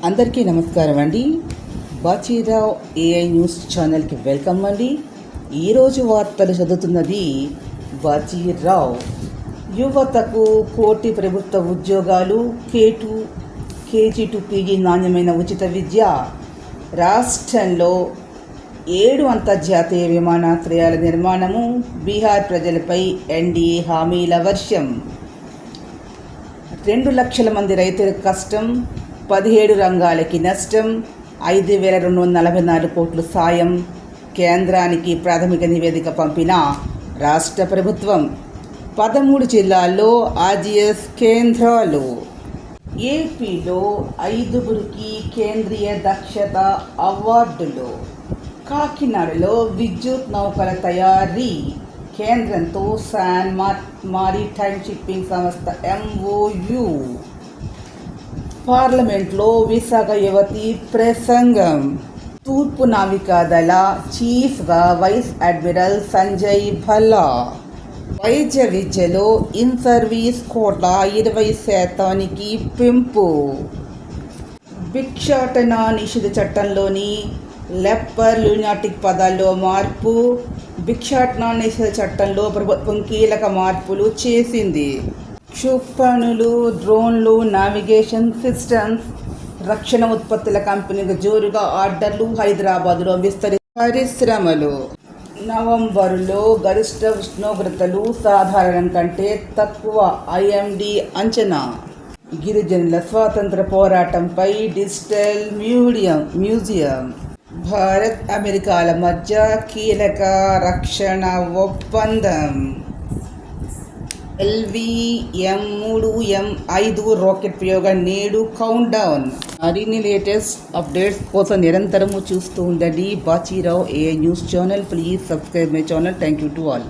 అందరికీ నమస్కారం అండి. బాచీరావు ఏఐ న్యూస్ ఛానల్కి వెల్కమ్ అండి. ఈరోజు వార్తలు చదువుతున్నది బాచీరావు. యువతకు కోటి ప్రభుత్వ ఉద్యోగాలు, కేజీ టు పీజీ నాణ్యమైన ఉచిత విద్య. రాష్ట్రంలో 7 అంతర్జాతీయ విమానాశ్రయాల నిర్మాణము. బీహార్ ప్రజలపై ఎన్డీఏ హామీల వర్షం. 2 లక్షల మంది రైతుల కష్టం, 17 రంగాలకి నష్టం, 5,244 కోట్ల సాయం. కేంద్రానికి ప్రాథమిక నివేదిక పంపిన రాష్ట్ర ప్రభుత్వం. 13 జిల్లాల్లో ఆర్జీఎస్ కేంద్రాలు. ఏపీలో 5గురికి కేంద్రీయ దక్షత అవార్డులు. కాకినాడలో విద్యుత్ నౌకల తయారీ. కేంద్రంతో శాన్ మారిటైమ్ షిప్పింగ్ సంస్థ MOU. పార్లమెంట్లో విశాఖ యువతి ప్రసంగం. తూర్పు నావికాదళ చీఫ్గా వైస్ అడ్మిరల్ సంజయ్ భల్లా. వైద్య విద్యలో ఇన్ సర్వీస్ కోటా 20% పెంపు. భిక్షాటన నిషేధ చట్టంలోని లెప్పర్ లునాటిక్ పదాల్లో మార్పు. భిక్షాటన నిషేధ చట్టంలో ప్రభుత్వం కీలక మార్పులు చేసింది. క్షిపణులు, డ్రోన్లు, నావిగేషన్ సిస్టమ్స్, రక్షణ ఉత్పత్తుల కంపెనీలకు జోరుగా ఆర్డర్లు. హైదరాబాద్లో పరిశ్రమలు. నవంబరులో గరిష్ట ఉష్ణోగ్రతలు సాధారణం కంటే తక్కువ, IMD అంచనా. గిరిజనుల స్వాతంత్ర పోరాటంపై డిజిటల్ మ్యూజియం. భారత్ అమెరికాల మధ్య కీలక రక్షణ ఒప్పందం. LV-M3M5 రాకెట్ ప్రయోగం నేడు కౌంట్ డౌన్. మరిన్ని లేటెస్ట్ అప్డేట్స్ కోసం నిరంతరము చూస్తూ ఉండండి Bachirao AI news channel. Please subscribe my channel. Thank you to all.